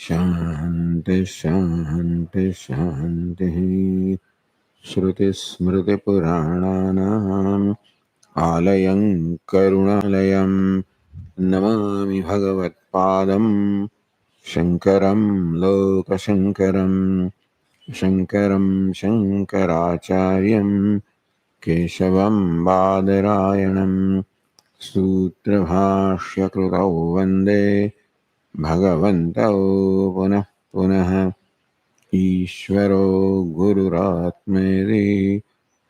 शांति शांति शांति। श्रुतिस्मृतिपुराणानाम् आलयं करुणालयं नमामि भगवत्पादं शङ्करं लोकशङ्करं शङ्करं शङ्कराचार्यं केशवं बादरायणं सूत्रभाष्यकृतौ वन्दे भगवन्तौ पुनः पुनः। ईश्वरो गुरुरात्मेति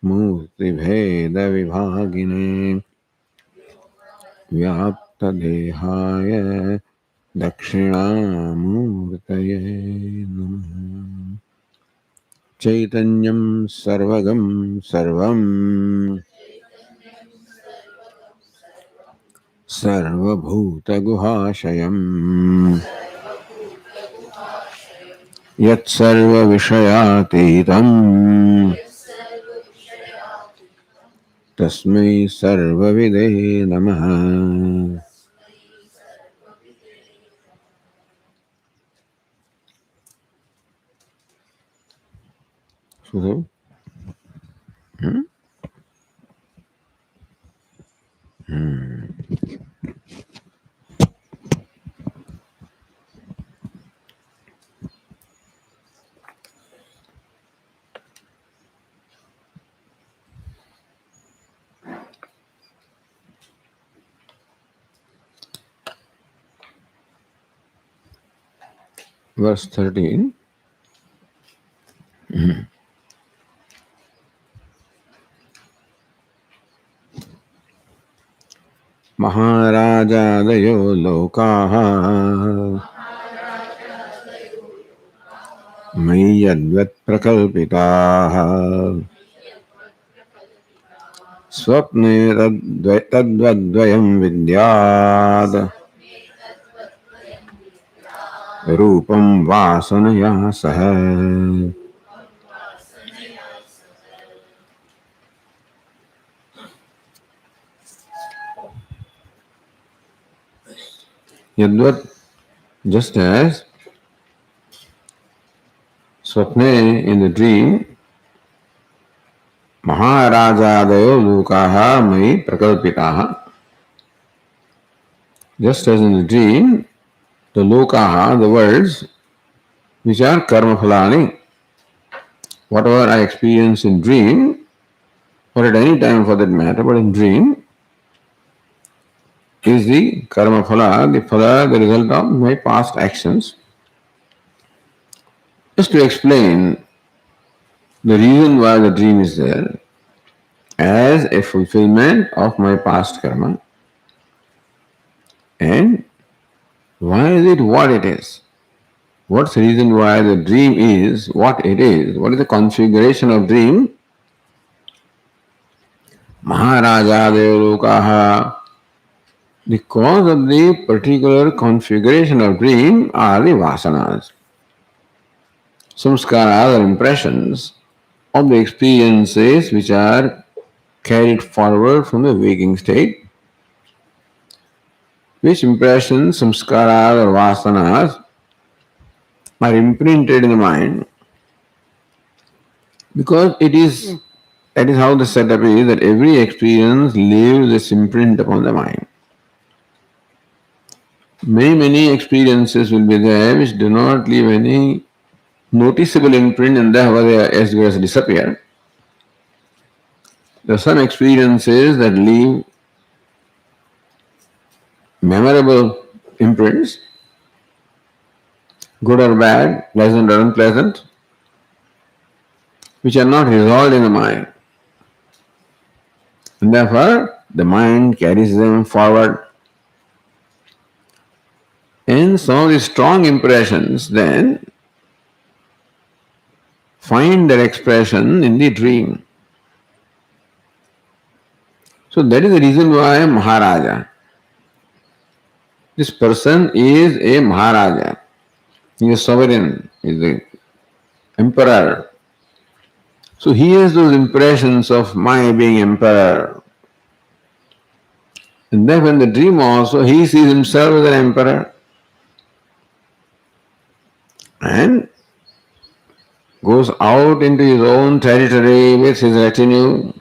मूर्तिभेदविभागिने व्याप्तदेहाय दक्षिणामूर्तये नमः। चैतन्यं सर्वगं सर्वं सर्वभूतगुहाशयम् यत्सर्वविषयातीतं तस्मै सर्वविदे नमः। So, verse 13. महाराजादयो लोकाः मयि यद्वत्प्रकल्पिताः स्वप्ने तद्वद्वयं विद्यात् रूपं वासनया सह। Yadvat, just as Swapne in the dream, Maharajadayo Lukaha Mai Prakalpitaha. Just as in the dream, the Lokaha, the worlds, which are karma phalani, whatever I experience in dream, or at any time for that matter, but in dream, is the karma phala, the result of my past actions. Just to explain the reason why the dream is there, as a fulfillment of my past karma, and why is it what it is? What's the reason why the dream is what it is? What is the configuration of dream? Maharaja Devalokaha. The cause of the particular configuration of dream are the vasanas. Samskaras are impressions of the experiences which are carried forward from the waking state. Which impressions, samskaras or vasanas, are imprinted in the mind because that is how the setup is, that every experience leaves its imprint upon the mind. Many experiences will be there which do not leave any noticeable imprint, and therefore they are as good as disappear. There are some experiences that leave memorable imprints, good or bad, pleasant or unpleasant, which are not resolved in the mind. And therefore, the mind carries them forward. And some of these strong impressions then find their expression in the dream. So that is the reason why Maharaja. This person is a Maharaja. He is sovereign, he is the emperor. So he has those impressions of my being emperor. And then in the dream also he sees himself as an emperor. and goes out into his own territory with his retinue.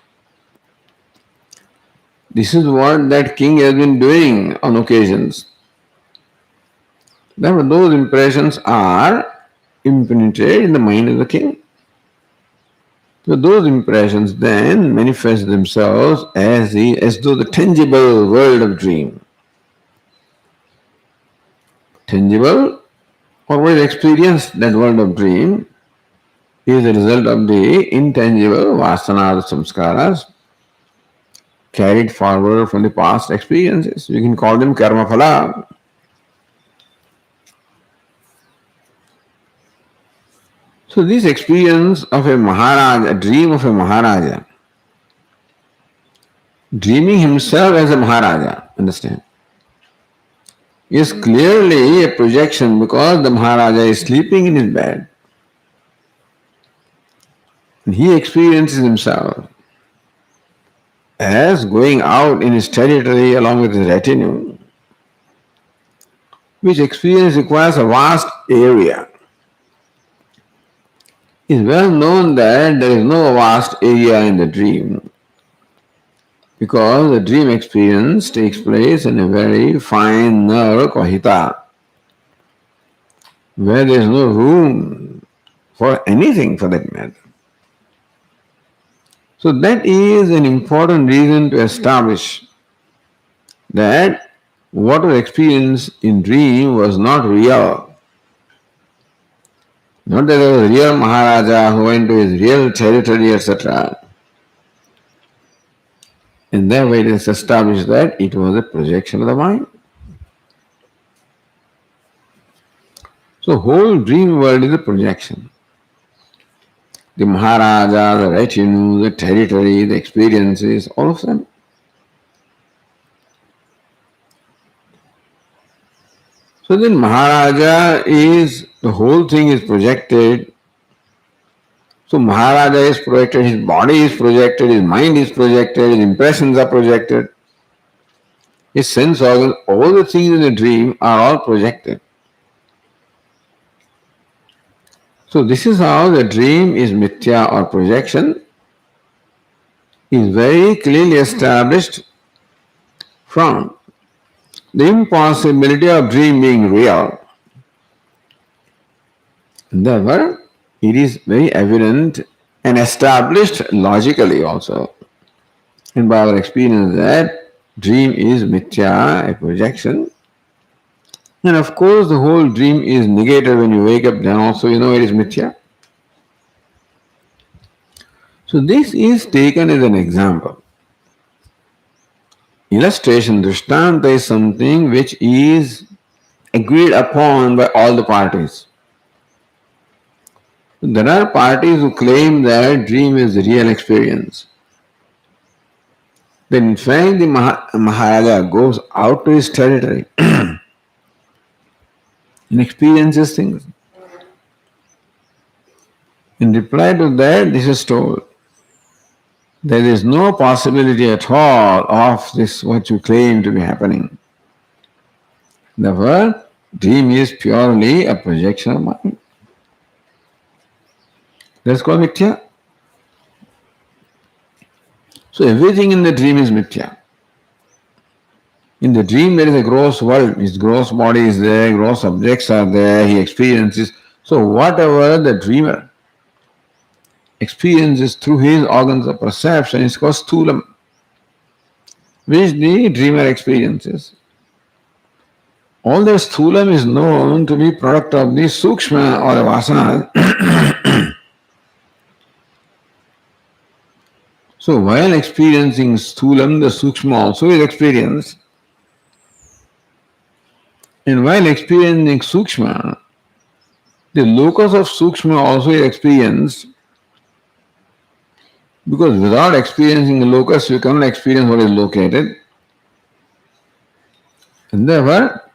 This is what that king has been doing on occasions. Therefore, those impressions are imprinted in the mind of the king. So those impressions then manifest themselves as though the tangible world of dream. Tangible, or what is experienced, that world of dream, is a result of the intangible vasanas, samskaras, carried forward from the past experiences. We can call them karma phala. So this experience of a Maharaja, a dream of a Maharaja, dreaming himself as a Maharaja, understand, is clearly a projection because the Maharaja is sleeping in his bed. And he experiences himself as going out in his territory along with his retinue, which experience requires a vast area. It is well known that there is no vast area in the dream because the dream experience takes place in a very fine nerve called hita, where there is no room for anything for that matter. So that is an important reason to establish that what was experienced in dream was not real. Not that there was a real Maharaja who went to his real territory, etc. In that way it is established that it was a projection of the mind. So whole dream world is a projection. The Maharaja, the retinue, the territory, the experiences, all of them. So then Maharaja is, the whole thing is projected. So Maharaja is projected, his body is projected, his mind is projected, his impressions are projected. His sense organs, all the things in the dream are all projected. So this is how the dream is mithya or projection is very clearly established from the impossibility of dream being real. Therefore, it is very evident and established logically also, and by our experience, that dream is mithya, a projection. And of course, the whole dream is negated when you wake up, then also you know it is mithya. So this is taken as an example. Illustration, drishtanta is something which is agreed upon by all the parties. There are parties who claim that dream is real experience. Then in fact the Maharaja goes out to his territory and experiences things. In reply to that, this is told. There is no possibility at all of this what you claim to be happening. Therefore, dream is purely a projection of mind. That's called mithya. So everything in the dream is mithya. In the dream there is a gross world, his gross body is there, gross objects are there, he experiences. So whatever the dreamer experiences through his organs of perception is called sthulam, which the dreamer experiences. All the sthulam is known to be product of the sukshma or the vasana. So while experiencing sthulam, the sukshma also is experienced. And while experiencing sukshma, the locus of sukshma also is experienced, because without experiencing the locus, you cannot experience what is located. And therefore,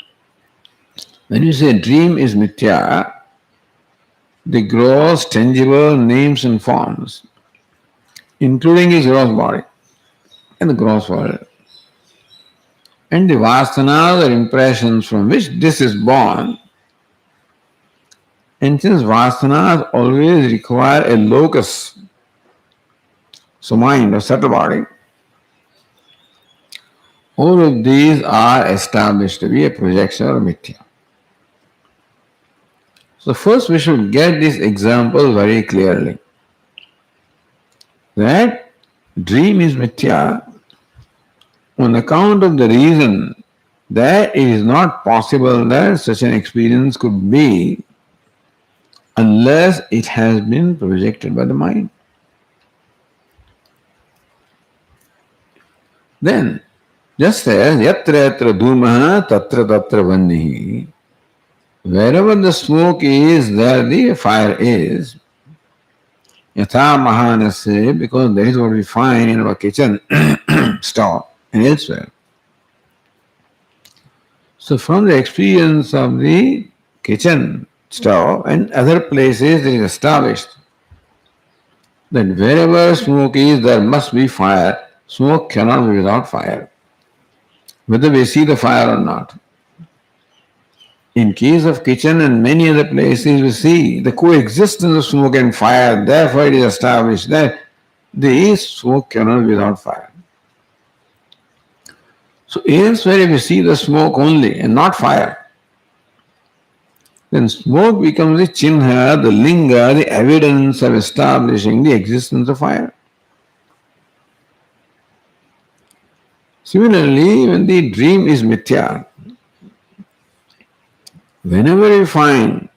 when you say dream is mithya, the gross, tangible names and forms, including his gross body and the gross world, and the vasanas or impressions from which this is born, And since vasanas always require a locus, so mind or subtle body, all of these are established to be a projection or mithya. So first we should get this example very clearly. That dream is mithya on account of the reason that it is not possible that such an experience could be unless it has been projected by the mind. Then, just as yatra yatra dhumaha tatra tatra vannihi, wherever the smoke is, there the fire is. Yatha mahanasya, because that is what we find in our kitchen stove and elsewhere. So from the experience of the kitchen stove and other places, it is established that wherever smoke is, there must be fire. Smoke cannot be without fire, whether we see the fire or not. In case of kitchen and many other places, we see the coexistence of smoke and fire. Therefore, it is established that the smoke cannot be without fire. So elsewhere, if we see the smoke only and not fire, then smoke becomes the chinha, the linga, the evidence of establishing the existence of fire. Similarly, when the dream is mithya, whenever we find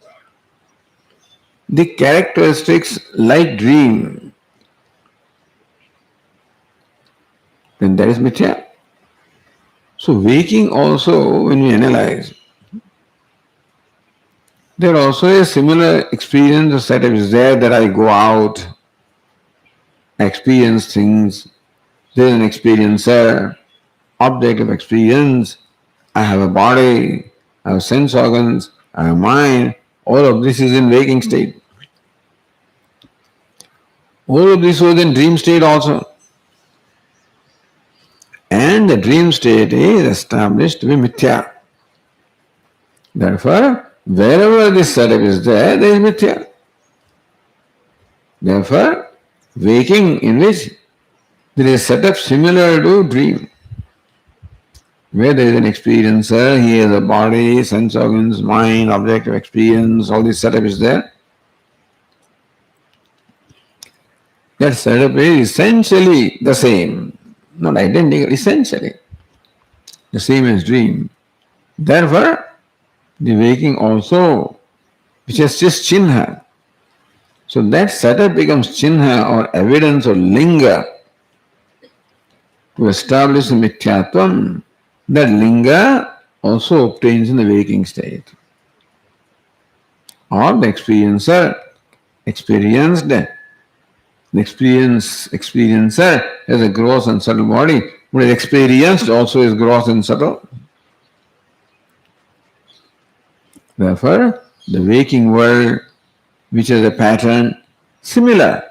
the characteristics like dream, then that is mithya. So waking also, when we analyze, there also a similar experience of setup is there that I go out, I experience things, there is an experiencer, object of experience, I have a body, I have sense organs, I have mind, all of this is in waking state. All of this was in dream state also. And the dream state is established to be mithya. Therefore, wherever this setup is there is mithya. Therefore, waking in which there is a setup similar to dream, where there is an experiencer, he has a body, sense organs, mind, object of experience, all this setup is there. That setup is essentially the same, not identical, essentially the same as dream. Therefore, the waking also, which is just chinha. So that setup becomes chinha or evidence or linga to establish the mithyatvam. That linga also obtains in the waking state. Or the experiencer experienced, the experiencer has a gross and subtle body, but is experienced also is gross and subtle. Therefore, the waking world, which has a pattern similar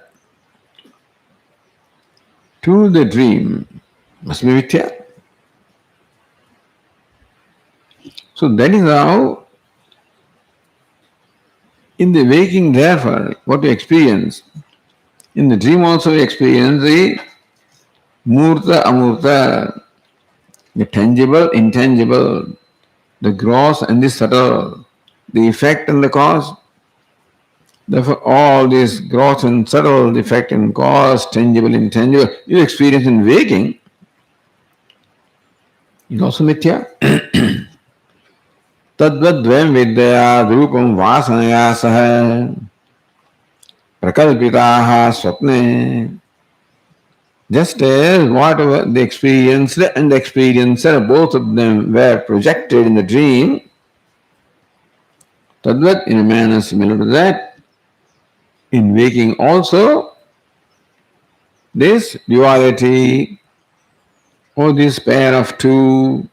to the dream, must be mithya. So that is how in the waking, therefore, what we experience, in the dream also we experience the murta, amurta, the tangible, intangible, the gross and the subtle, the effect and the cause. Therefore, all these gross and subtle, the effect and cause, tangible, intangible, you experience in waking, is also mithya. तद्वद्वयं विद्या रूपं वासनया सह प्रकल्पिताः स्वप्ने. Just as whatever the experienced and the experiencer, both of them were projected in the dream, tadvat, in a manner similar to that, in waking also, this duality or this pair of two,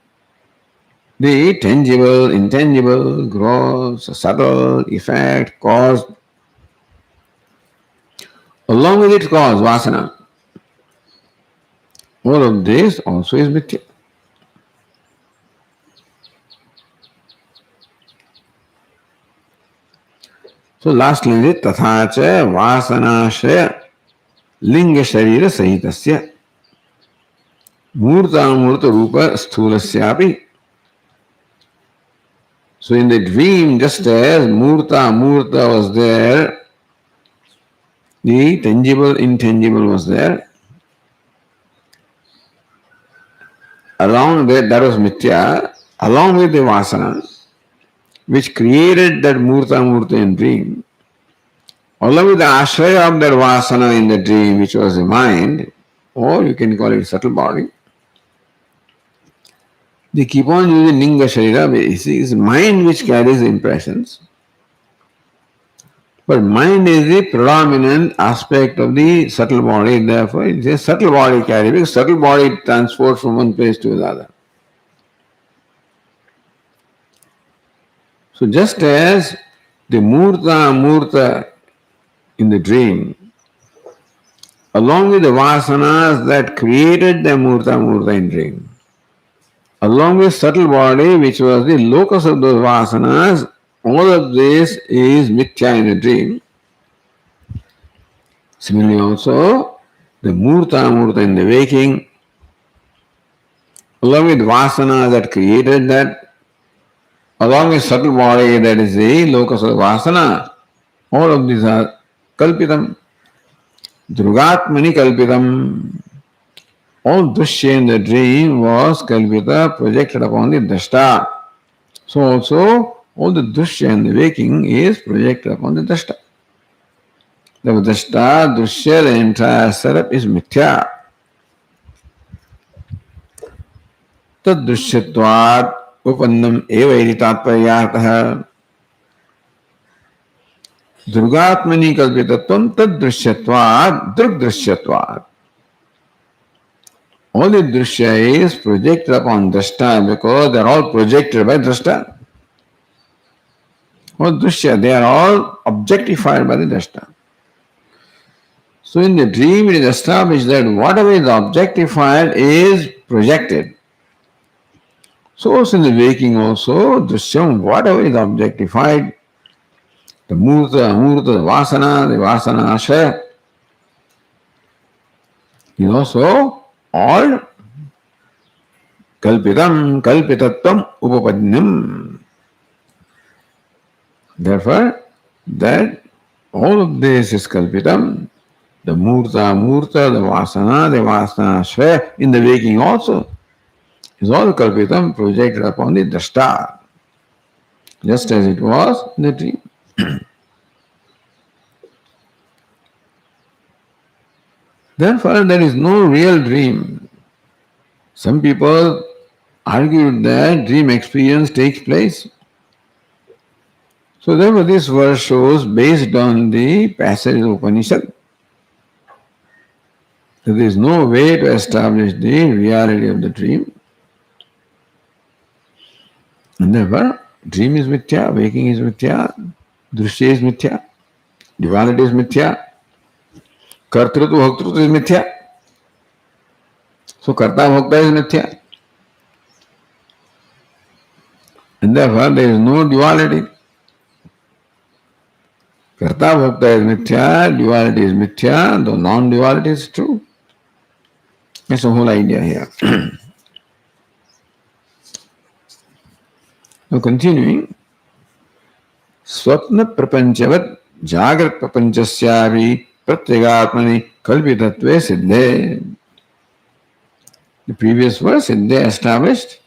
the tangible, intangible, gross, subtle, effect, cause, along with its cause, vasana, all of this also is mithya. So last line is tatha cha vasanashraya linga sharira sahitasya murta murta rupa sthulasyapi. So in the dream, just as murta was there, the tangible, intangible was there. Along that was mithya, along with the vasana, which created that murta in dream, along with the ashraya of that vasana in the dream, which was the mind, or you can call it subtle body, they keep on using linga sharira. It's mind which carries the impressions. But mind is the predominant aspect of the subtle body, therefore it is subtle body carry, because subtle body transports from one place to another. So just as the murta in the dream, along with the vasanas that created the murta in dream, along with subtle body which was the locus of those vasanas, all of this is mithya in the dream. Similarly also, the murta in the waking, along with vasana that created that, along with subtle body that is the locus of vasana, all of these are kalpitam, drugatmani kalpitam. All drishya in the dream was kalpita, projected upon the drashta. So also, all the drishya in the waking is projected upon the drashta. The drashta, drishya, the entire setup is mithya. तदृश्यत्वात् उपन्नम एव इति तात्पर्यार्थः दुर्गात्मनि कल्पितत्वं तदृश्यत्वात् दृग्दृश्यत्वात्. All the drishya is projected upon drashta because they are all projected by drashta. All drishya, they are all objectified by the drashta. So in the dream it is established that whatever is objectified is projected. So in the waking also, drishyam, whatever is objectified, the murta, the vasana ashaya, is also all kalpitatvam upapadnyam. Therefore, that all of this is kalpitam, the murta, the vasana ashaya, in the waking also, is all kalpitam projected upon the drashta, just as it was in the dream. Therefore, there is no real dream. Some people argue that dream experience takes place. So therefore, this verse shows, based on the passage of Upanishad, that there is no way to establish the reality of the dream. And therefore, dream is mithya, waking is mithya, drishya is mithya, duality is mithya, kartrutva bhoktrutva is mithya. So karta bhokta is mithya. And therefore, there is no duality. Karta bhokta is mithya, duality is mithya, though non-duality is true. That's the whole idea here. Now continuing, स्वप्न प्रपंचवत जागृत प्रपंचस्यापि प्रत्यगात्मनि कल्पितत्वे सिद्धे. The previous verse, Siddhe established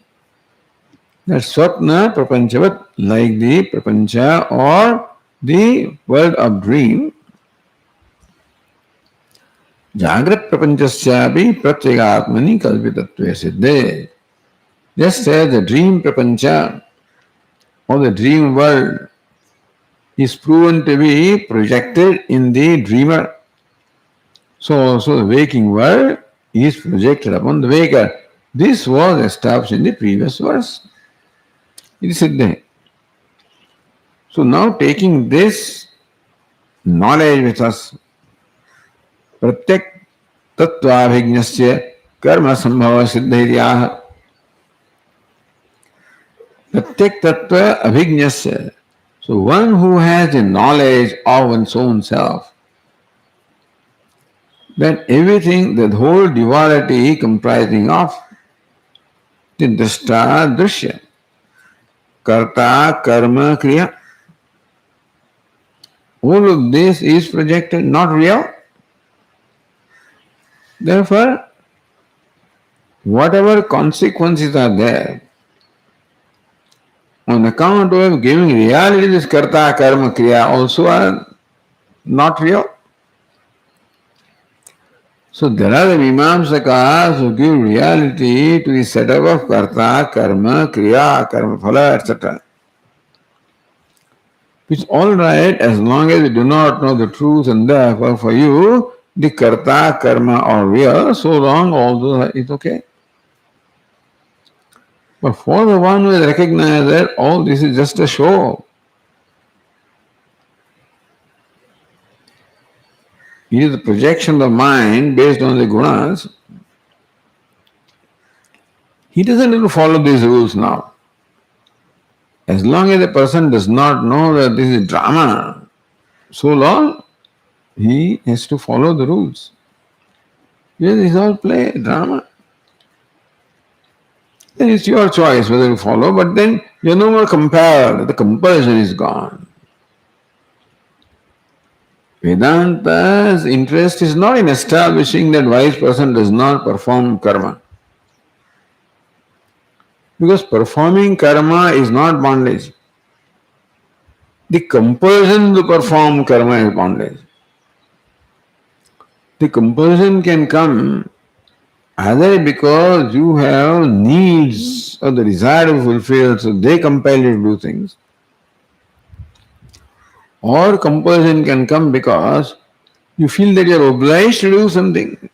that swapna prapanchavat, like the prapancha or the world of dream, jagrat prapanchasyapi pratyagaatmani kalpitatve siddhe. Just as the dream prapancha or the dream world is proven to be projected in the dreamer, so also the waking world is projected upon the waker. This was established in the previous verse. It is Siddhe. So now taking this knowledge with us, Pratyak Tattvabhignasya Karma Sambhava Siddhaityaha. Pratyak Tattva Abhignasya. So one who has the knowledge of one's own self, that everything, the whole duality comprising of the drashta, drishya, karta, karma, kriya, all of this is projected, not real. Therefore, whatever consequences are there, on account of giving reality, this karta, karma, kriya also are not real. So there are the Mimamsakas who give reality to the setup of karta, karma, kriya, karma phala, etc. It's all right as long as you do not know the truth, and therefore for you the karta, karma are real, so long all those is okay. But for the one who has recognized that all this is just a show, it is the projection of mind based on the gunas, he doesn't need to follow these rules now. As long as a person does not know that this is drama, so long he has to follow the rules. Yes, it's all play, drama. Then it's your choice whether you follow, but then you're no more compelled. The compulsion is gone. Vedanta's interest is not in establishing that wise person does not perform karma. Because performing karma is not bondage. The compulsion to perform karma is bondage. The compulsion can come either because you have needs or the desire to fulfill, so they compel you to do things. Or compulsion can come because you feel that you are obliged to do something.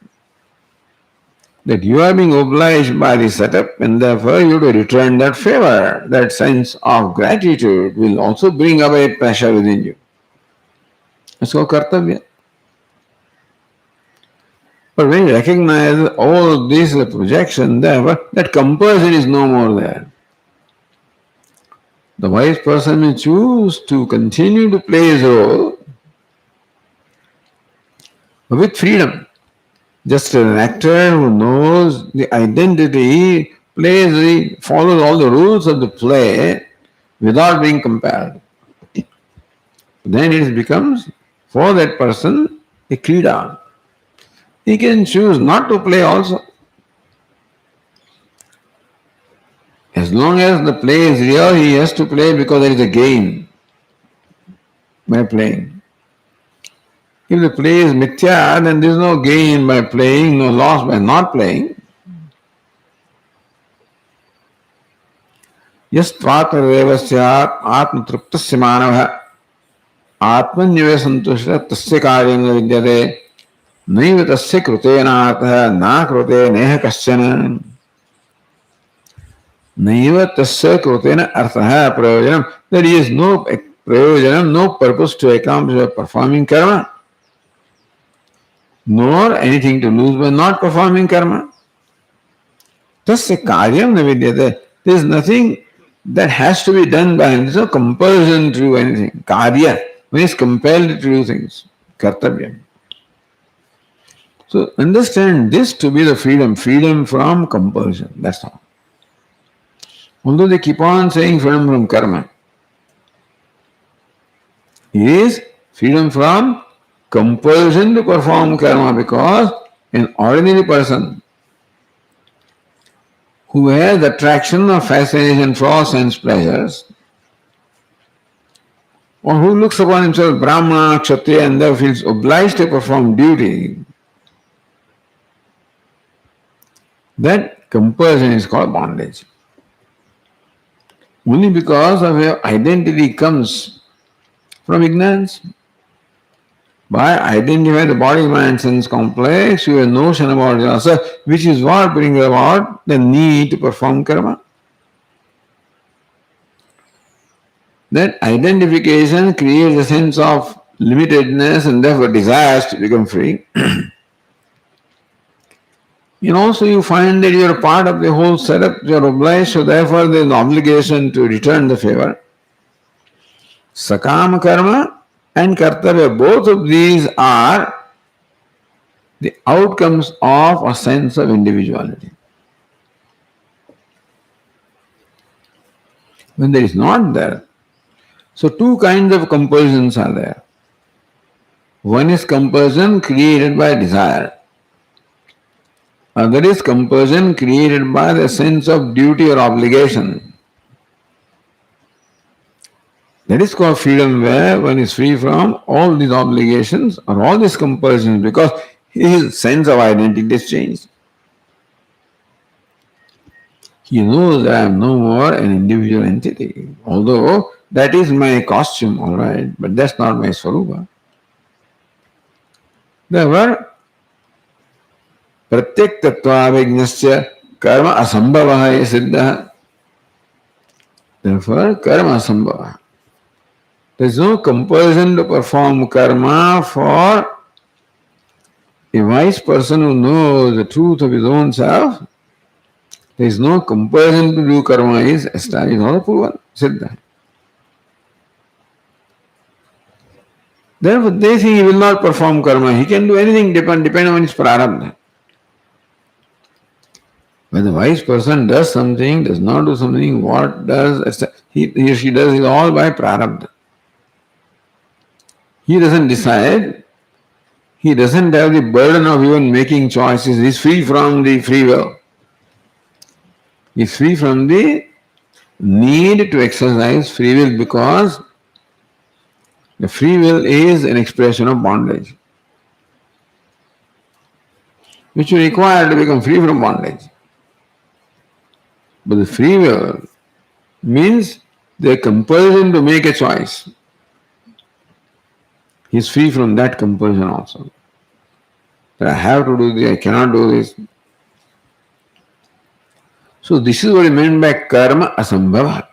That you are being obliged by the setup and therefore you have to return that favor. That sense of gratitude will also bring away pressure within you. That's called kartavya. But when you recognize all of this as a projection, therefore that compulsion is no more there. The wise person may choose to continue to play his role with freedom. Just as an actor who knows the identity follows all the rules of the play without being compelled. Then it becomes, for that person, a krida. He can choose not to play also. As long as the play is real, he has to play because there is a gain by playing. If the play is mithya, then there is no gain by playing, no loss by not playing. यस्त्वात्मदेव स्यात् आत्मतृप्तस्य मानवः आत्मन्यवे सन्तुष्टः तस्य कार्यं न विद्यते नैव तस्य कृतेनार्थः न कृते नेह कश्चन नैव तस्य कृतेन अर्थः प्रयोजनम. There is no prayojanam, no purpose to accomplish performing karma, nor anything to lose by not performing karma. Tasya karyam na vidyate. There is nothing that has to be done by him. There is no compulsion to do anything. Karya, when he is compelled to do things. Kartavyam. So understand this to be the freedom from compulsion. That's all. Although they keep on saying freedom from karma, it is freedom from compulsion to perform karma, because an ordinary person who has attraction or fascination for sense pleasures, or who looks upon himself Brahmana, Kshatriya, and therefore feels obliged to perform duty, that compulsion is called bondage. Only because of your identity comes from ignorance. By identifying the body, mind, sense complex, you have a notion about yourself, which is what brings about the need to perform karma. That identification creates a sense of limitedness and therefore desires to become free. And also you find that you are part of the whole setup, you are obliged, so therefore there is an obligation to return the favor. Sakama karma and kartavya, both of these are the outcomes of a sense of individuality. When there is not there, so two kinds of compulsions are there. One is compulsion created by desire. Other is compulsion created by the sense of duty or obligation. That is called freedom, where one is free from all these obligations or all these compulsions because his sense of identity is changed. He knows that I am no more an individual entity. Although that is my costume, all right, but that's not my swarupa. Therefore, प्रत्येक तत्वाभिज्ञस्य कर्म असंभवः ये सिद्धः. Therefore, karma asambhava. There is no compulsion to perform karma for a wise person who knows the truth of his own self. There is no compulsion to do karma is established or proven, siddha. Therefore, they think he will not perform karma. He can do anything depending on his prarabdha. When the wise person does something, does not do something, what does he or she does is all by prarabdha. He doesn't decide. He doesn't have the burden of even making choices. He is free from the free will. He is free from the need to exercise free will because the free will is an expression of bondage, which you require to become free from bondage. But the free will means the compulsion to make a choice. He is free from that compulsion also. That I have to do this, I cannot do this. So this is what is meant by karma asambhava.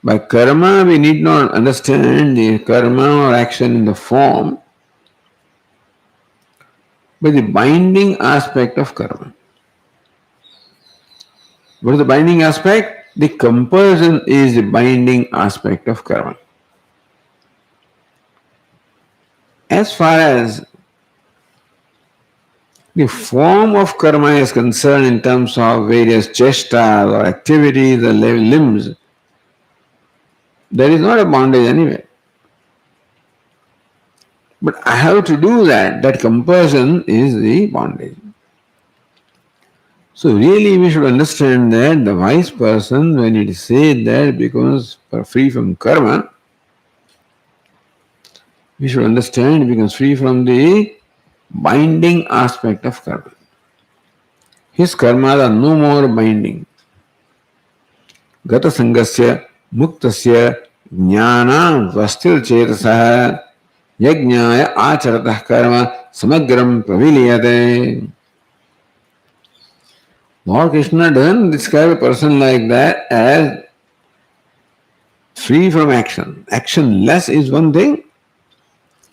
By karma we need not understand the karma or action in the form, but the binding aspect of karma. What is the binding aspect? The compulsion is the binding aspect of karma. As far as the form of karma is concerned in terms of various chestas or activities or limbs, there is not a bondage anyway. But I have to do that. That compulsion is the bondage. So really we should understand that the wise person, when it is said that it becomes free from karma, we should understand it becomes free from the binding aspect of karma. His karmas are no more binding. Gata sangasya muktasya jnana vastil chetasah yajnaya acharatah karma samagram praviliyate. Lord Krishna doesn't describe a person like that as free from action. Actionless is one thing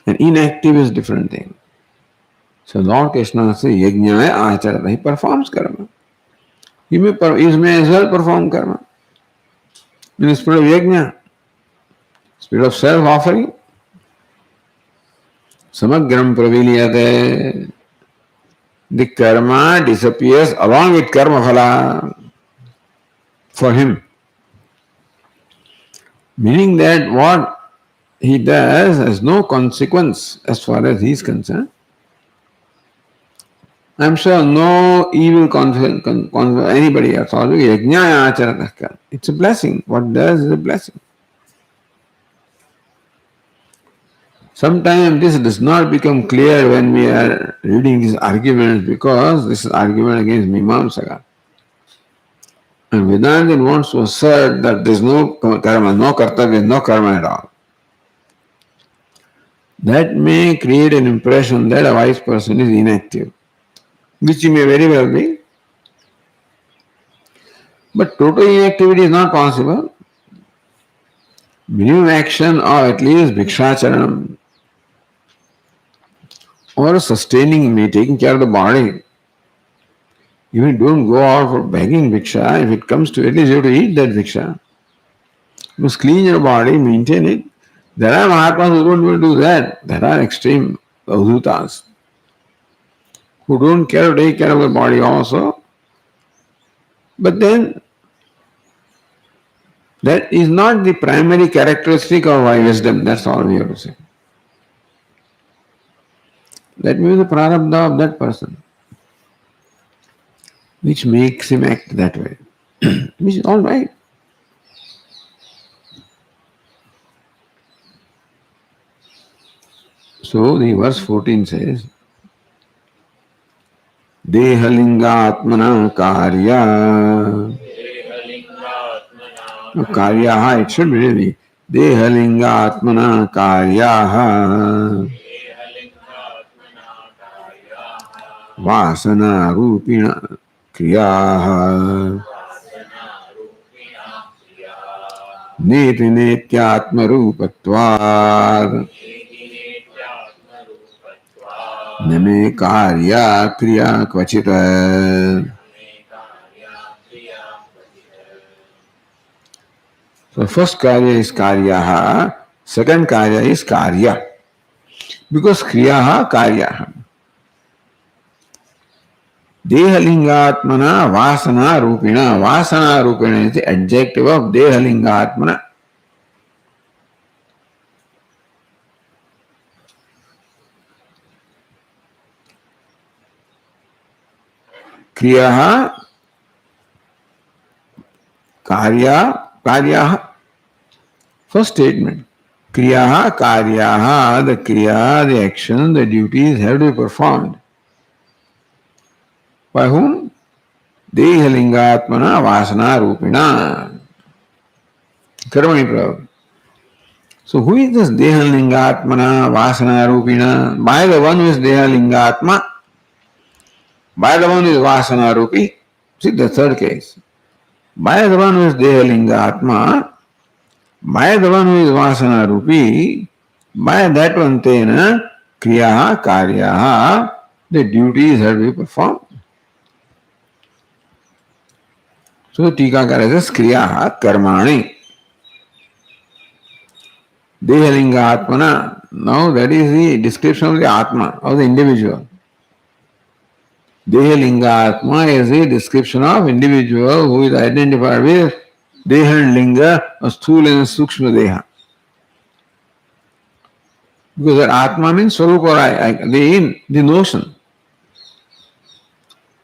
and inactive is different thing. So Lord Krishna says, Yajnaya acharata. He performs karma. He may as well perform karma. In the spirit of yajna, spirit of self-offering. Samagram praviliyate. The karma disappears along with karma phala for him. Meaning that what he does has no consequence as far as he is concerned. I am sure no evil anybody else. It's a blessing. What it does is a blessing. Sometimes this does not become clear when we are reading these arguments because this is argument against Mimamsaka. And Vedanta wants to assert that there is no karma, no kartavya, no karma at all. That may create an impression that a wise person is inactive, which he may very well be. But total inactivity is not possible. Minimum action or at least bhikshacharanam or sustaining me, taking care of the body. Even don't go out for begging bhiksha. If it comes to at least you have to eat that bhiksha. You must clean your body, maintain it. There are Mahatmas who don't even do that. There are extreme avdutas who don't care to take care of the body also. But then that is not the primary characteristic of wisdom. That's all we have to say. That may be the prarabdha of that person, which makes him act that way. Which is all right. So the verse 14 says, Dehalingatmana karya. Karyaha, it should be really. Dehalingatmana karyaha. Vasana rupina kriyaha. Neti netyatma rupatvad. Name karya kriya kvachita. So first karya is karyaha, second karya is karya. Because kriyaha karyaha. Dehalingatmana vasana rupina. Vasana rupina is the adjective of dehalingatmana. Kriyaha karyaha. First statement. Kriyaha karyaha, the kriya, the action, the duties have to be performed. By whom? Dehalingatmana vasana rupina. Karmani prabhu. So who is this Dehalingatmana Vasana Rupina? By the one who is Dehalingatma, by the one who is Vasana Rupi. See the third case. By the one who is Dehalingatma, by the one who is Vasana Rupi, by that one tena Kriyaha Karyaha, the duties have to be performed. So Tikakara says Kriyaha Karmani. Dehalinga Atmana. Now that is the description of the Atma, of the individual. Dehalinga Atma is the description of individual who is identified with Deha and Linga, a Sthula and Sukshma Deha. Because that Atma means Swarupa, the notion.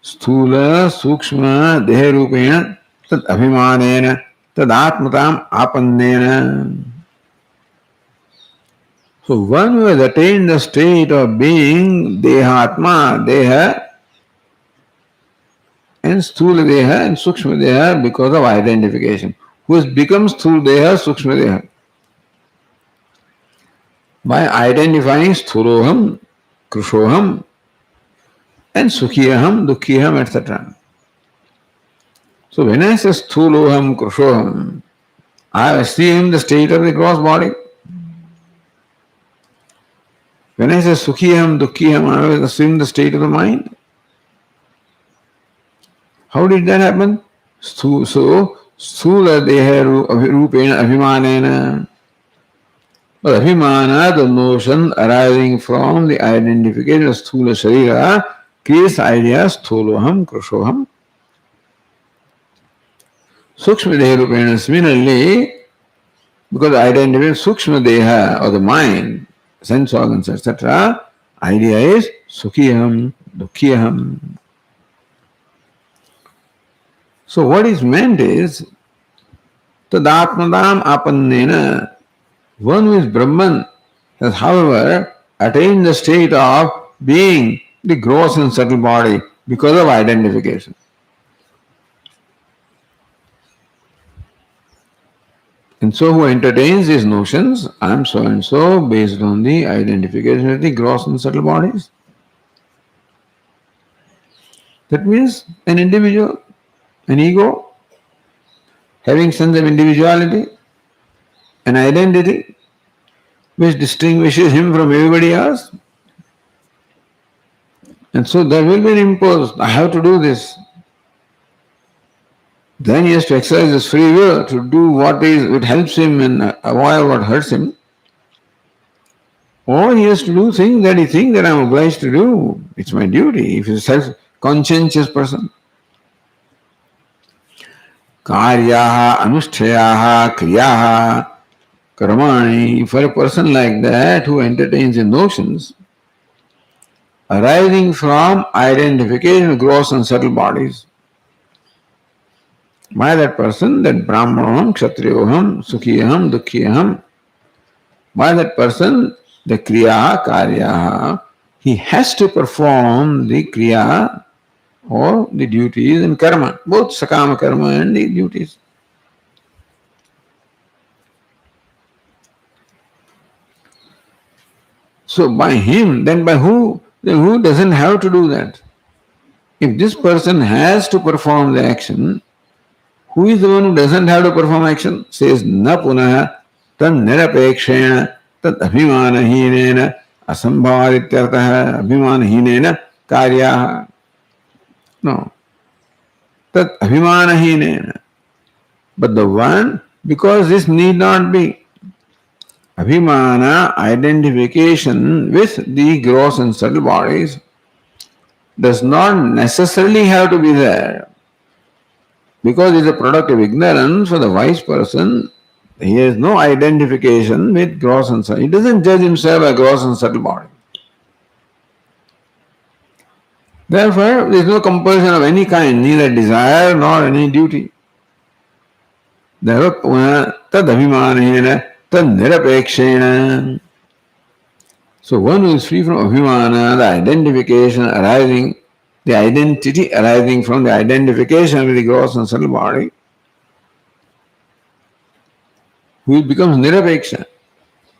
Sthula, Sukshma, Deha Rupena, Tad Abhimanena, Tad Atmatam Apannena. So one who has attained the state of being Dehatma, Deha, and Sthula Deha and Sukshma Deha because of identification. Who has become Sthula Deha, Sukshma Deha? By identifying Sthuloham, Krushoham, and Sukhiyaham, Dukhiyaham, etc. So when I say Sthuloham, Krushoham, I assume the state of the gross body. When I say Sukhiyam, Dukhiyam, I always assume the state of the mind. How did that happen? So, Sthula Deha Rupena Abhimanena. But Abhimana, the notion arising from the identification of Sthula Sharira, creates the idea Sthuloham, Krushoham. Sukshma Deha Rupena, similarly, because the identification Sukshma Deha or the mind, sense organs, etc., idea is Sukhiyam, Dukhiyam. So what is meant is Tadatmadam Apannena. One who is Brahman has, however, attained the state of being the gross and subtle body because of identification. And so who entertains these notions, I am so and so, based on the identification of the gross and subtle bodies. That means an individual, an ego, having sense of individuality, an identity which distinguishes him from everybody else. And so there will be an impulse, I have to do this. then he has to exercise his free will to do what helps him and avoid what hurts him. Or he has to do things that he thinks that I'm obliged to do. It's my duty. If he's a self-conscientious person. Karyaha, anushtayaha, kriyaha, karmani. For a person like that who entertains in notions arising from identification of gross and subtle bodies, by that person, that brahmanam, kshatriyoham, sukhiyaham, dukkhiyaham, by that person, the kriya, karya, he has to perform the kriya or the duties and karma, both sakama karma and the duties. So by him, then by who? Then who doesn't have to do that? If this person has to perform the action, who is the one who doesn't have to perform action? Says na punah tan nirapekshena tad abhimanahinena asambhavadityartah abhimanahinena karya. No. Tad abhimanahinena. But the one, because this need not be. Abhimana, identification with the gross and subtle bodies, does not necessarily have to be there. Because it's a product of ignorance for the wise person, he has no identification with gross and subtle. He doesn't judge himself by gross and subtle body. Therefore, there is no compulsion of any kind, neither desire nor any duty. Therefore, tad abhimanena tad nirapekshena. So one who is free from abhimana, the identification arising, the identity arising from the identification with the gross and subtle body, who becomes nirapeksha,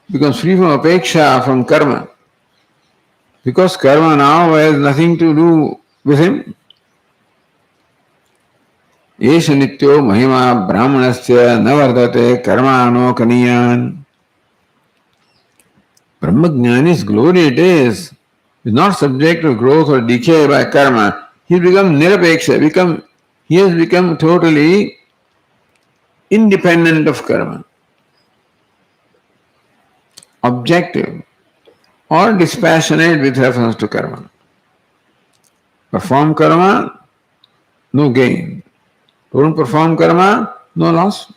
becomes free from apeksha, from karma. Because karma now has nothing to do with him. Esha nityo mahima brahmanasya navardate karmano kaniyan. Brahmajnani's glory it is not subject to growth or decay by karma. He becomes nirapeksha, he has become totally independent of karma, objective or dispassionate with reference to karma. Perform karma, no gain. Don't perform karma, no loss.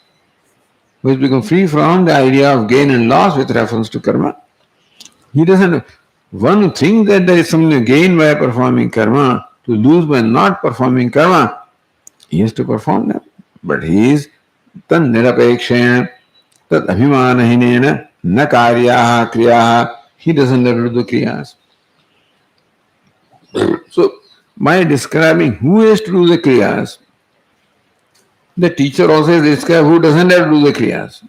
He has become free from the idea of gain and loss with reference to karma. He doesn't. One who thinks that there is something to gain by performing karma, to lose by not performing karma, he has to perform them. But he is tan nirapekshena, tat abhimanahinena, na karyaha kriyaha. He doesn't have to do kriyas. So, by describing who has to do the kriyas, the teacher also has described who doesn't have to do the kriyas.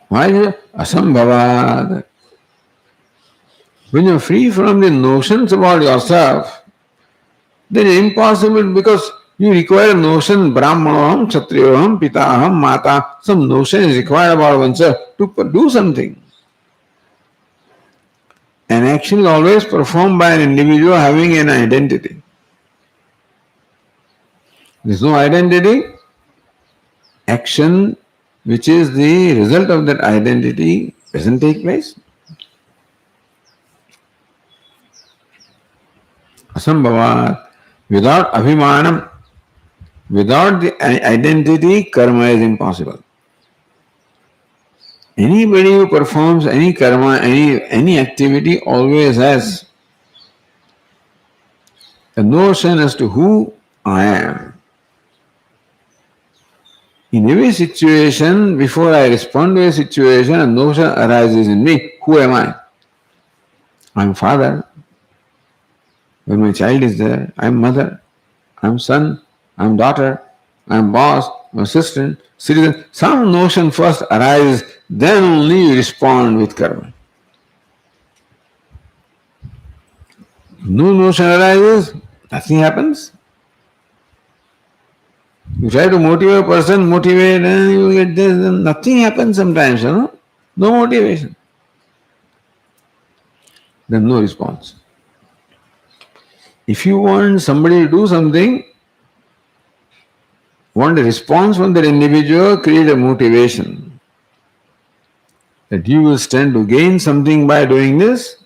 Why is it asambhavad? When you're free from the notions about yourself, then it's impossible because you require a notion, brahmanam, kshatriyam, pitaham, mata, some notion is required about oneself to do something. An action is always performed by an individual having an identity. There's no identity, action which is the result of that identity doesn't take place. Asambhavat, without abhimanam, without the identity, karma is impossible. Anybody who performs any karma, any activity always has a notion as to who I am. In every situation, before I respond to a situation, a notion arises in me. Who am I? I'm father. When my child is there, I'm mother. I'm son. I'm daughter. I'm boss. I'm assistant. Citizen. Some notion first arises, then only you respond with karma. No notion arises, nothing happens. You try to motivate a person, motivate, and you get this, and nothing happens sometimes, No motivation. Then no response. If you want somebody to do something, want a response from that individual, create a motivation that you will stand to gain something by doing this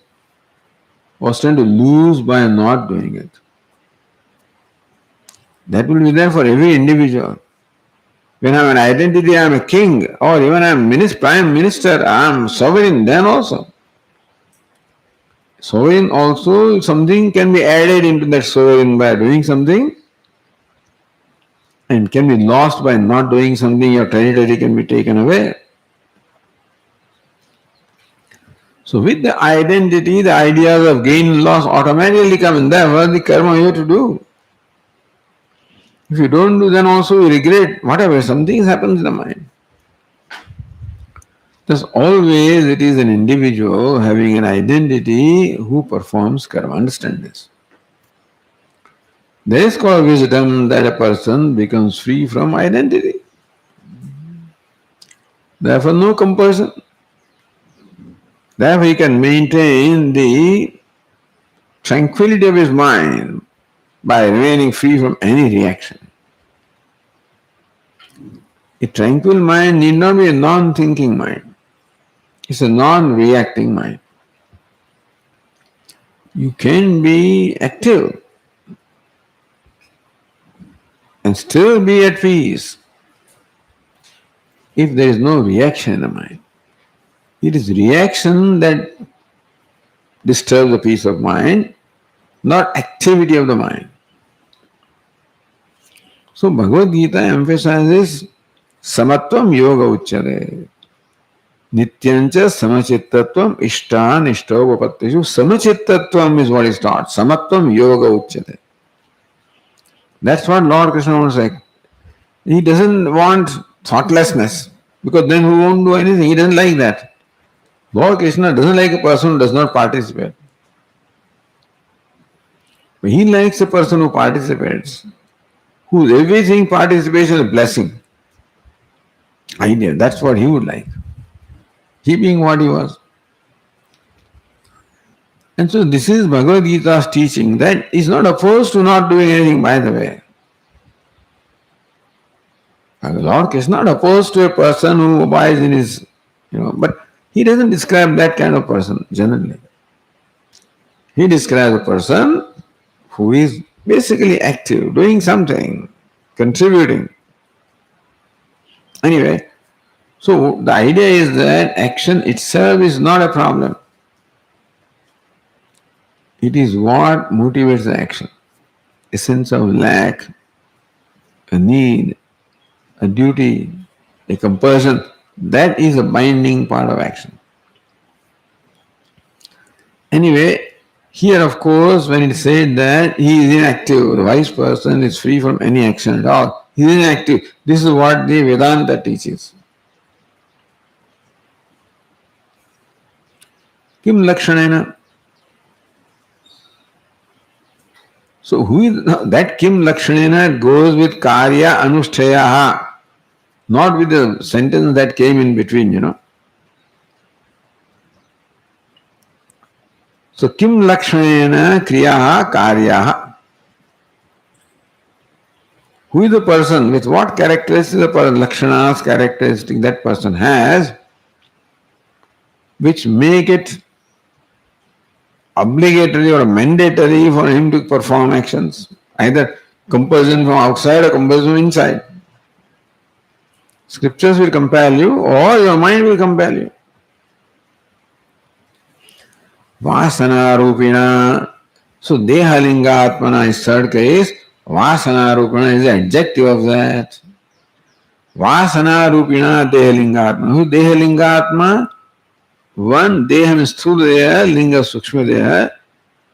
or stand to lose by not doing it. That will be there for every individual. When I have an identity, I am a king, or even I am prime minister, I am sovereign, then also. Sovereign also, something can be added into that sovereign by doing something, and can be lost by not doing something, your territory can be taken away. So with the identity, the ideas of gain and loss automatically come in there. What is the karma you have to do? If you don't do, then also you regret whatever, something happens in the mind. Thus always it is an individual having an identity who performs karma. Understand this. There is called wisdom that a person becomes free from identity. Therefore no compulsion. Therefore he can maintain the tranquility of his mind by remaining free from any reaction. A tranquil mind need not be a non-thinking mind. It's a non-reacting mind. You can be active and still be at peace if there is no reaction in the mind. It is reaction that disturbs the peace of mind, not activity of the mind. So Bhagavad Gita emphasizes samatvam yoga uchyate. Nityancha samachittatvam ishtan ishtovapattishu. Samachittatvam is what is taught. Samatvam yoga uchyate. That's what Lord Krishna wants to say. He doesn't want thoughtlessness, because then who won't do anything? He doesn't like that. Lord Krishna doesn't like a person who does not participate. But he likes a person who participates, whose everything participation is a blessing. Idea. That's what he would like. He being what he was. And so this is Bhagavad Gita's teaching that is not opposed to not doing anything, by the way. Lord is not opposed to a person who abides in his, but he doesn't describe that kind of person generally. He describes a person who is basically active, doing something, contributing. Anyway, so the idea is that action itself is not a problem. It is what motivates the action. A sense of lack, a need, a duty, a compulsion, that is a binding part of action. Anyway, here of course when it said that he is inactive, the wise person is free from any action at all. He is inactive. This is what the Vedanta teaches. Kim lakshanena. So who is that Kim lakshanena goes with karya anushthayaha, not with the sentence that came in between, So Kim lakshanena kriyaha karyaha. Who is the person, with what characteristics the lakshanas characteristic that person has, which make it obligatory or mandatory for him to perform actions, either compulsion from outside or compulsion from inside. Scriptures will compel you or your mind will compel you. Vasana rupina. So dehalinga atmana is third case. Vasana rupina is the adjective of that. Vasana rupina dehalinga atma. Who dehalinga atma? One, deha means sthula deha, linga sukshma deha.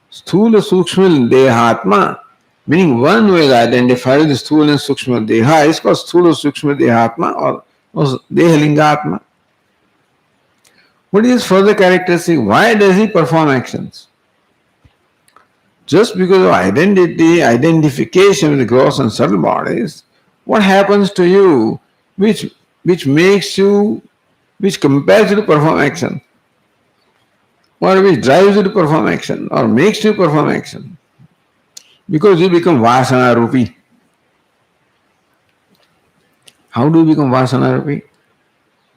Sthula sukshma dehatma, meaning one who is identified with sthula and sukshma deha is called sthula sukshma dehatma or dehalingatma. What is his further characteristic? Why does he perform actions? Just because of identity, identification with the gross and subtle bodies, what happens to you which makes you, which compels you to perform action? Or which drives you to perform action or makes you perform action? Because you become vasana rupi. How do you become Vasana Rupi?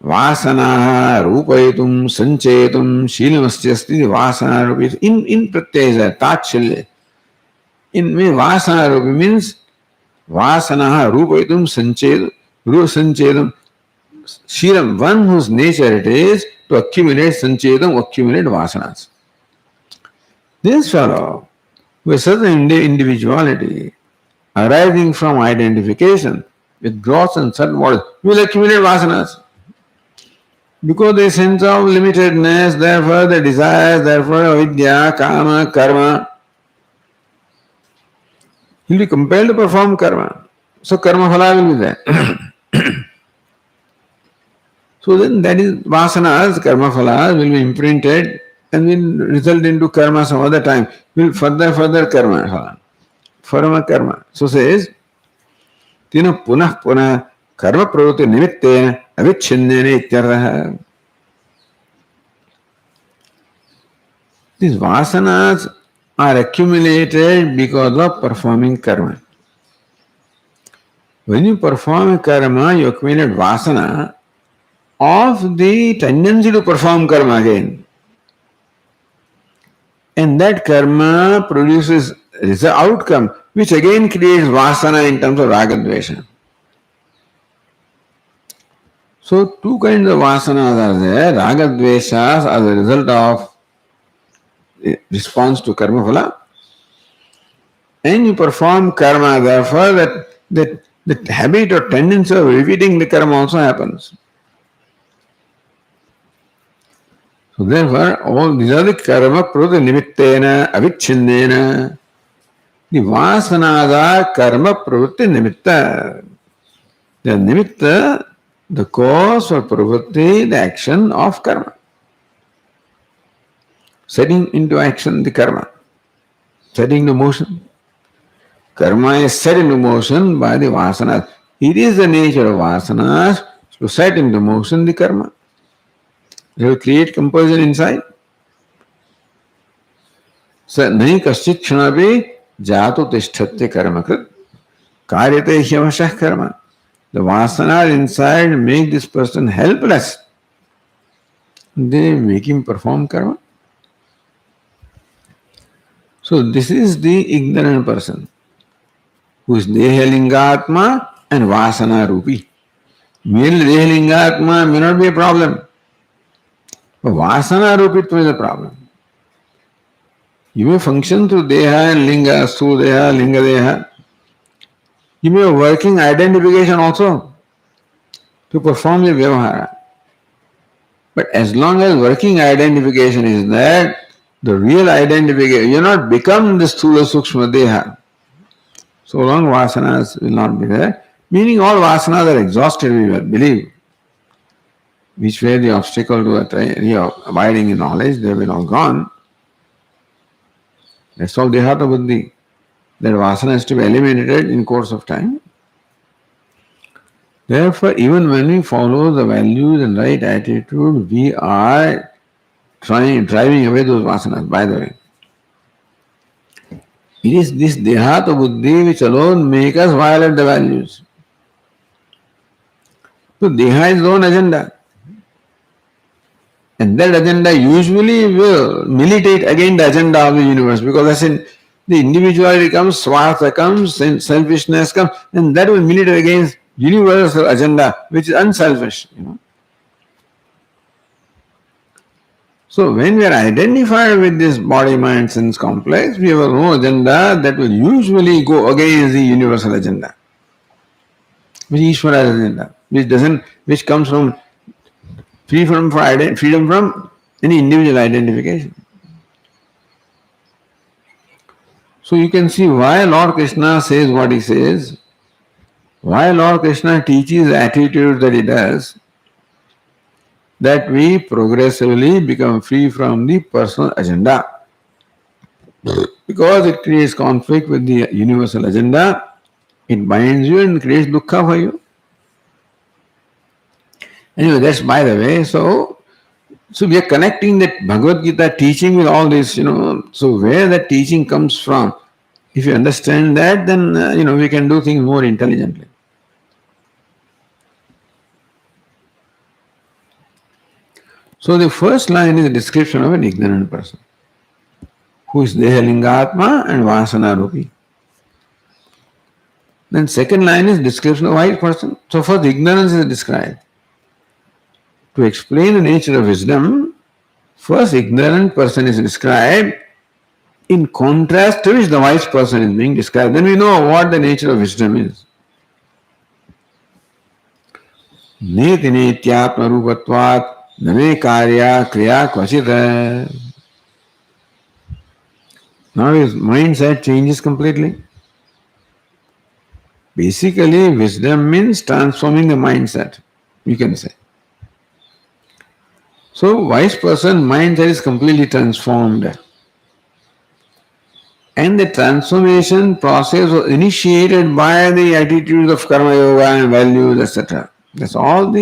Vasana Rupayatum Sanchetum Shilamastyasti Vasana Rupi. In Pratyaya, Tachilya. In Vasana Rupi means Vasana Rupayatum Sanchetum Sanchetum Shiram, one whose nature it is to accumulate Sanchetam, accumulate Vasanas. This fellow, with certain individuality, arising from identification with gross and subtle bodies, will accumulate Vasanas. Because the sense of limitedness, therefore the desires, therefore avidya, kama, karma, he will be compelled to perform karma. So karma phala will be there. So then that is vasanas, karma phalas will be imprinted and will result into karma some other time. Will further karma phala. Karma. So says, tina punah karma pravruti nimittena avicchinnena ityartha. These vasanas are accumulated because of performing karma. When you perform karma, you accumulate vasana of the tendency to perform karma again. And that karma produces an outcome which again creates vasana in terms of ragadvesha. So two kinds of vasanas are there. Ragadveshas as a result of response to karma phala. And you perform karma, therefore that habit or tendency of repeating the karma also happens. So therefore, all these are the karma pravruti nimittena avicchinnena. The vasanas are karma pravruti nimitta. The nimitta, the cause or pravruti, the action of karma. Setting into action the karma. Setting into motion. Karma is set into motion by the vasanas. It is the nature of vasanas to set into motion the karma. They will create compulsion inside. So, nahi kaschit kshanabhi jato tishthatya karma krit karyate hyavashah karma. The vasanas inside make this person helpless. They make him perform karma. So, this is the ignorant person who is dehalingatma and vasana rupi. Merely dehalingatma may not be a problem. But vasana rupitva is a problem. You may function through deha and linga, sudeha, linga deha. You may have working identification also to perform your vyavahara. But as long as working identification is there, the real identification, you not become the sthula sukshma deha. So long vasanas will not be there. Meaning all vasanas are exhausted, we will believe. Which were the obstacle to abiding in knowledge, they have been all gone. That's all dehata buddhi. That vasana is to be eliminated in course of time. Therefore, even when we follow the values and right attitude, we are driving away those vasanas, by the way. It is this dehata buddhi which alone make us violate the values. So deha is its own agenda. And that agenda usually will militate against the agenda of the universe, because as in the individuality comes, swartha comes, and selfishness comes, and that will militate against universal agenda, which is unselfish. So when we are identified with this body, mind, sense complex, we have our own agenda that will usually go against the universal agenda, which is Ishvara's agenda, which comes from freedom from any individual identification. So you can see why Lord Krishna says what he says, why Lord Krishna teaches the attitude that he does, that we progressively become free from the personal agenda. Because it creates conflict with the universal agenda, it binds you and creates dukkha for you. Anyway, that's by the way. So we are connecting that Bhagavad Gita teaching with all this, So where that teaching comes from, if you understand that, then, we can do things more intelligently. So the first line is a description of an ignorant person who is Dehalingatma and Vasana Rupi. Then second line is description of wise person. So first ignorance is described. To explain the nature of wisdom, first ignorant person is described, in contrast to which the wise person is being described. Then we know what the nature of wisdom is. Neti netyatma rupatvat name karya kriya kvachita. Now his mindset changes completely. Basically, wisdom means transforming the mindset, you can say. So, wise person mindset is completely transformed. And the transformation process was initiated by the attitudes of karma yoga and values, etc. That's all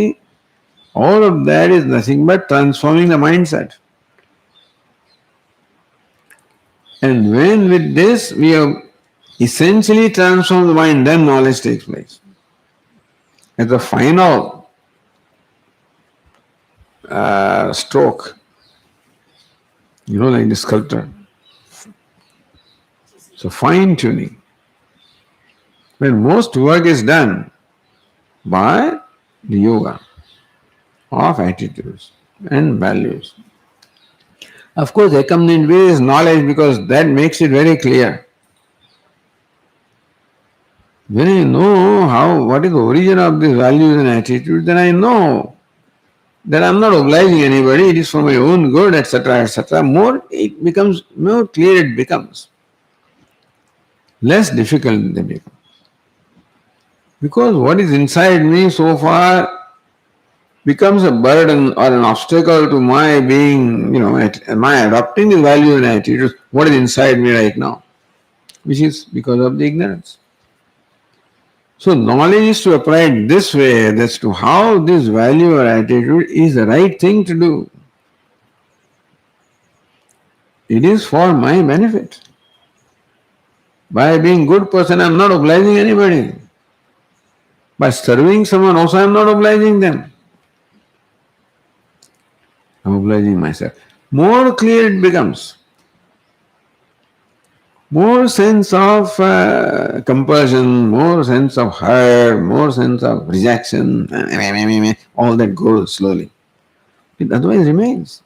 of that is nothing but transforming the mindset. And when with this we have essentially transformed the mind, then knowledge takes place. At the final stroke, like the sculptor. So fine tuning. When most work is done by the yoga of attitudes and values. Of course, accompanied with is knowledge because that makes it very clear. When I know what is the origin of these values and attitudes, then I know that I am not obliging anybody, it is for my own good, etc., etc. More clear it becomes. Less difficult they become. Because what is inside me so far becomes a burden or an obstacle to my being, my adopting the values and attitudes, what is inside me right now, which is because of the ignorance. So knowledge is to apply it this way, that's to how this value or attitude is the right thing to do. It is for my benefit. By being good person, I am not obliging anybody. By serving someone also, I am not obliging them. I am obliging myself. More clear it becomes. More sense of compulsion, more sense of hurt, more sense of rejection, all that goes slowly. It otherwise remains.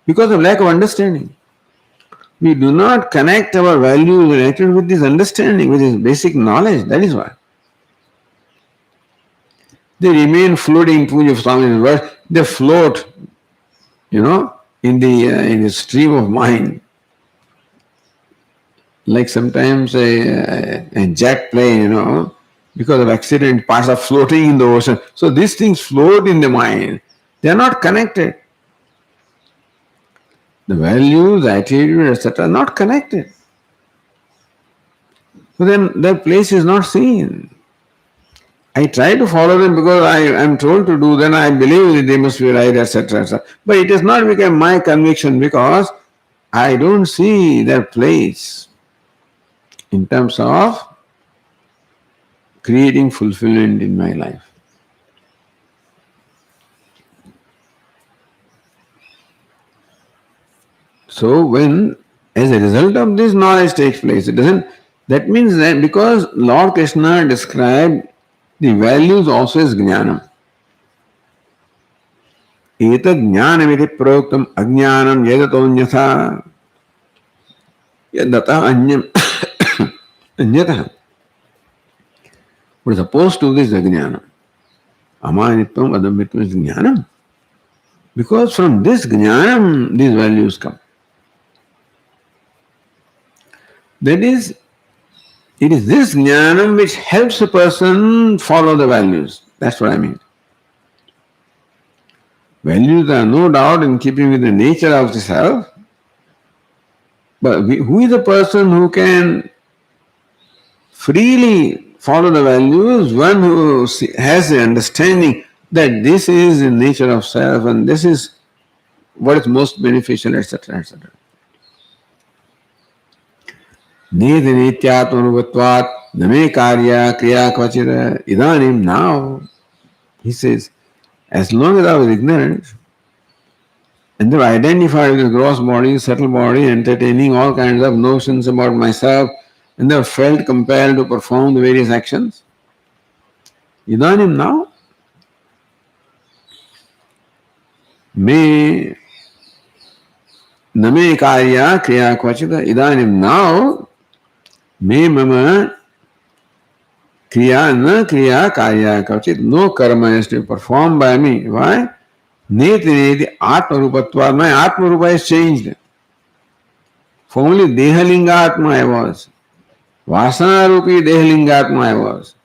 Because of lack of understanding. We do not connect our values related with this understanding, with this basic knowledge. That is why. They remain floating, Puja Swami's words, they float, in the stream of mind. Like sometimes a jet plane, because of accident, parts are floating in the ocean. So these things float in the mind. They are not connected. The values, attitudes, etc. are not connected. So then their place is not seen. I try to follow them because I am told to do, then I believe that they must be right, etc., etc. But it has not become my conviction because I don't see their place in terms of creating fulfillment in my life. So when, as a result of this, knowledge takes place, that means that because Lord Krishna described the values also as jnanam. Etad jnanamiti proktam ajnanam yedatonyatha yadata anyam anyatha. What is opposed to this is jnanam. Amanitvam adamitvam is jnanam. Because from this jnanam these values come. That is, it is this jnanam which helps a person follow the values. That's what I mean. Values are no doubt in keeping with the nature of the self. But who is the person who can freely follow the values? One who has the understanding that this is the nature of self and this is what is most beneficial, etc., etc. Neti nityatmanuvatvat name karya kriya kvachira idanim. Now, he says, as long as I was ignorant, And they were identified with the gross body, subtle body, entertaining all kinds of notions about myself, and they felt compelled to perform the various actions. Idanim now, me name karya kriya kvachita. Idanim now, me mama kriya na kriya karya kvachit. No karma is to be performed by me. Why? Neti neti atma rupatva. My atma rupa is changed. Formerly dehalinga atma I was. Vasana rupi dehalinga atma I was.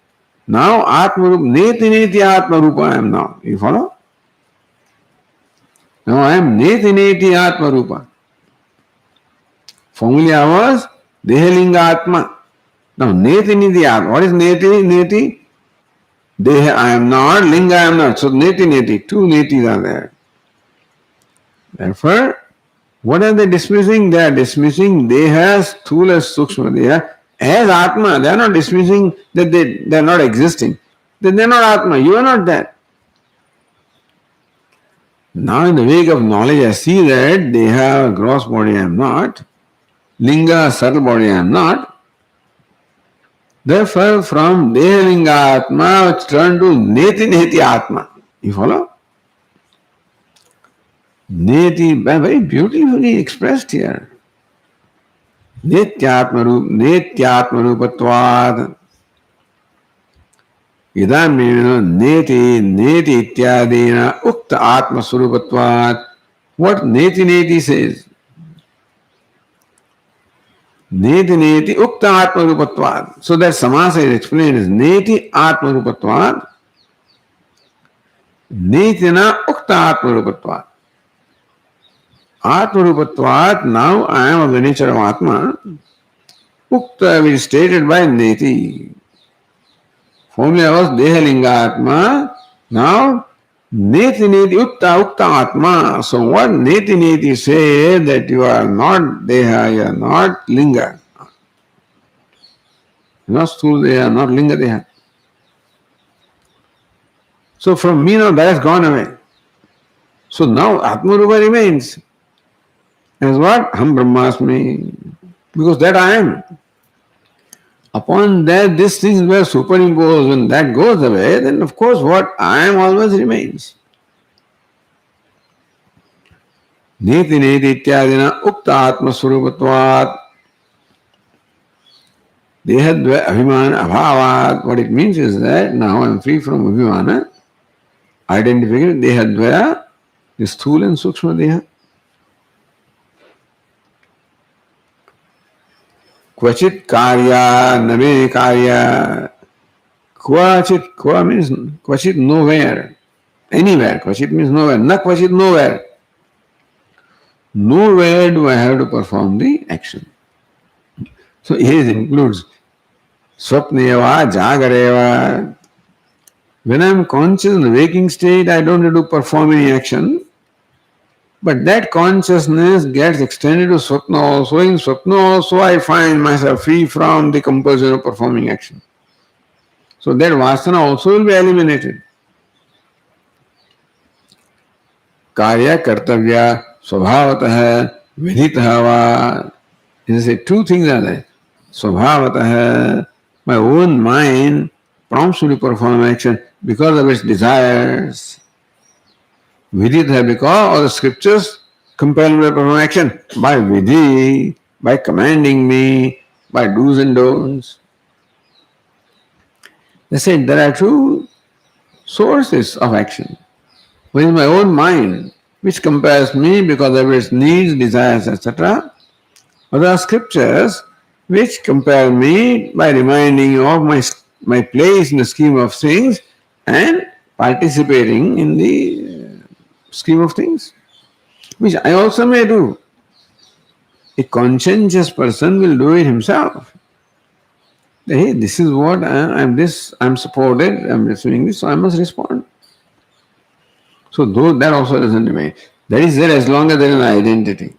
Now atma rupa, neti neti atma rupa I am now. You follow? Now I am neti neti atma rupa. Formerly I was dehalinga atma. Now neti neti atma. What is neti neti? Deha I am not, linga I am not. So neti neti. Two netis are there. Therefore, what are they dismissing? They are dismissing Deha, Sthula, Sukshma Deha as Atma. They are not dismissing that they are not existing. That they are not Atma. You are not that. Now in the wake of knowledge, I see that Deha, gross body, I am not. Linga, subtle body, I am not. Therefore, from Deha Linga Atma, it's turned to Neti Neti Atma. You follow? Neti, very beautifully expressed here. Netyatmarupatvad. Idamino neti neti ityadina ukta atma surupatvad. What neti neti says? Neti neti ukta atma rupatvad. So that samasa is explained as neti atma rupatvad. Netina ukta atma rupatvad. Atmarupatvat, now I am of the nature of Atma. Ukta is stated by Neti. Formerly I was Dehalinga Atma. Now Neti Neti Ukta Atma. So what Neti Neti say that you are not Deha, you are not Linga. You are not Sthula Deha, not Linga Deha. So from me now that has gone away. So now Atmarupa remains. As what? Ham Brahmasmi. Because that I am. Upon that, these things were superimposed. When that goes away, then of course what I am always remains. Neti neti ityadina ukta atma surupatvat. Dehadva abhimana abhavat. What it means is that now I am free from abhimana. Identification, dehadvaya, the sthula and sukshma deha. Kvachit karya, name karya. Kvachit, kwa means kvachit nowhere. Anywhere. Kvachit means nowhere. Na kvachit nowhere. Nowhere do I have to perform the action. So here it includes swapneva, jagareva. When I am conscious in the waking state, I don't have to perform any action. But that consciousness gets extended to Swapna also. In Swapna also I find myself free from the compulsion of performing action. So that Vasana also will be eliminated. Karya kartavya swabhavataha viditaha va. He said two things are there. Swabhavataha, my own mind prompts me to perform action because of its desires. Vidita, because all the scriptures compel me to perform action by vidhi, by commanding me, by do's and don'ts. They said there are two sources of action. One is my own mind, which compels me because of its needs, desires, etc. Or there are scriptures which compel me by reminding of my place in the scheme of things and participating in the scheme of things, which I also may do. A conscientious person will do it himself. Hey, this is what I'm supported, I'm receiving this, so I must respond. So though that also doesn't remain. That is there as long as there is an identity.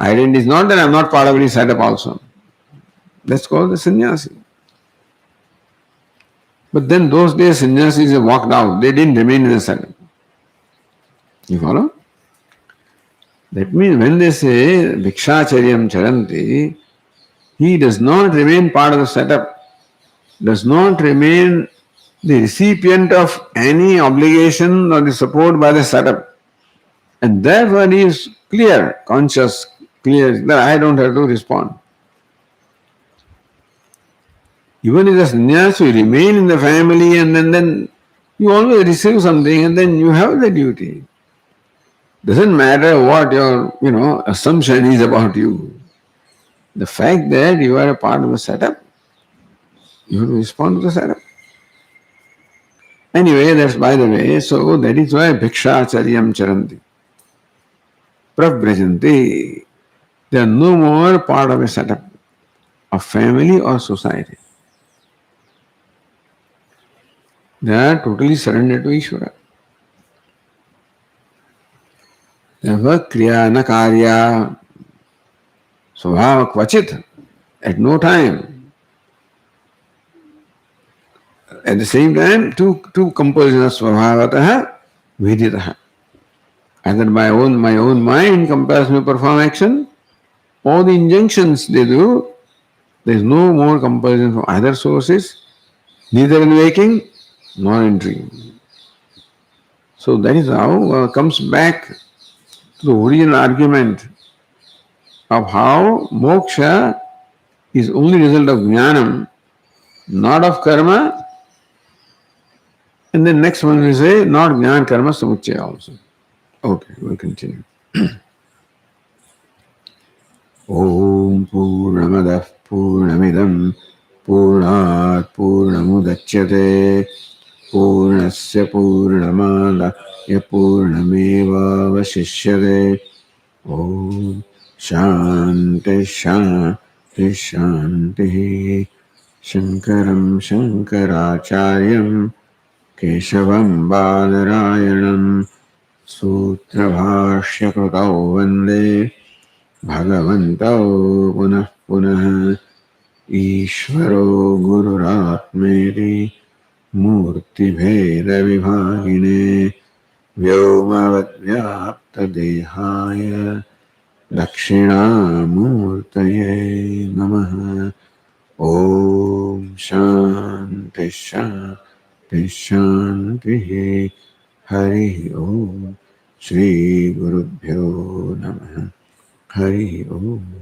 Identity is not that I'm not part of any setup also. That's called the sannyasi. But then those days sannyasis walked out, they didn't remain in the setup. You follow? That means when they say Bhikshacharyam Charanti, he does not remain part of the setup, does not remain the recipient of any obligation or the support by the setup. And therefore he is clear, conscious, clear that I don't have to respond. Even as a sannyas, you remain in the family and then you always receive something and then you have the duty. Doesn't matter what your assumption is about you. The fact that you are a part of the setup, you have to respond to the setup. Anyway, that's by the way. So that is why Bhikshacharyam Charanti. Pravrajanti. They are no more part of a setup of family or society. They are totally surrendered to Ishvara. Therefore, Kriya na Karya Swabhava Kvachit at no time. At the same time, two compulsions of Swabhavataha Viditaha. Either my own mind compels me to perform action, or the injunctions they do, there is no more compulsion from either sources, neither in waking nor in dream. So that is how comes back to the original argument of how moksha is only result of jnanam, not of karma, and then next one will say not jnana karma samuchaya also. Okay, we'll continue. Om Purnamadah Purnamidam Purnat Purnamudachyate Purnasya Purnamadaya Purnameva Vasishyate Om Shanti Shanti Shanti Shankaram Shankaracharyam Keshavam Badarayanam Sutrabhashyakrutau Vande Bhagavantau Punah Punah Ishvaro Gururatmeri Murti Bheda Vibhagine Vyomavad Dehaya Dakshinamurtaye Namaha Om Shanti Shanti Shanti Hari Om Shri Gurubhyo Namaha Hari Om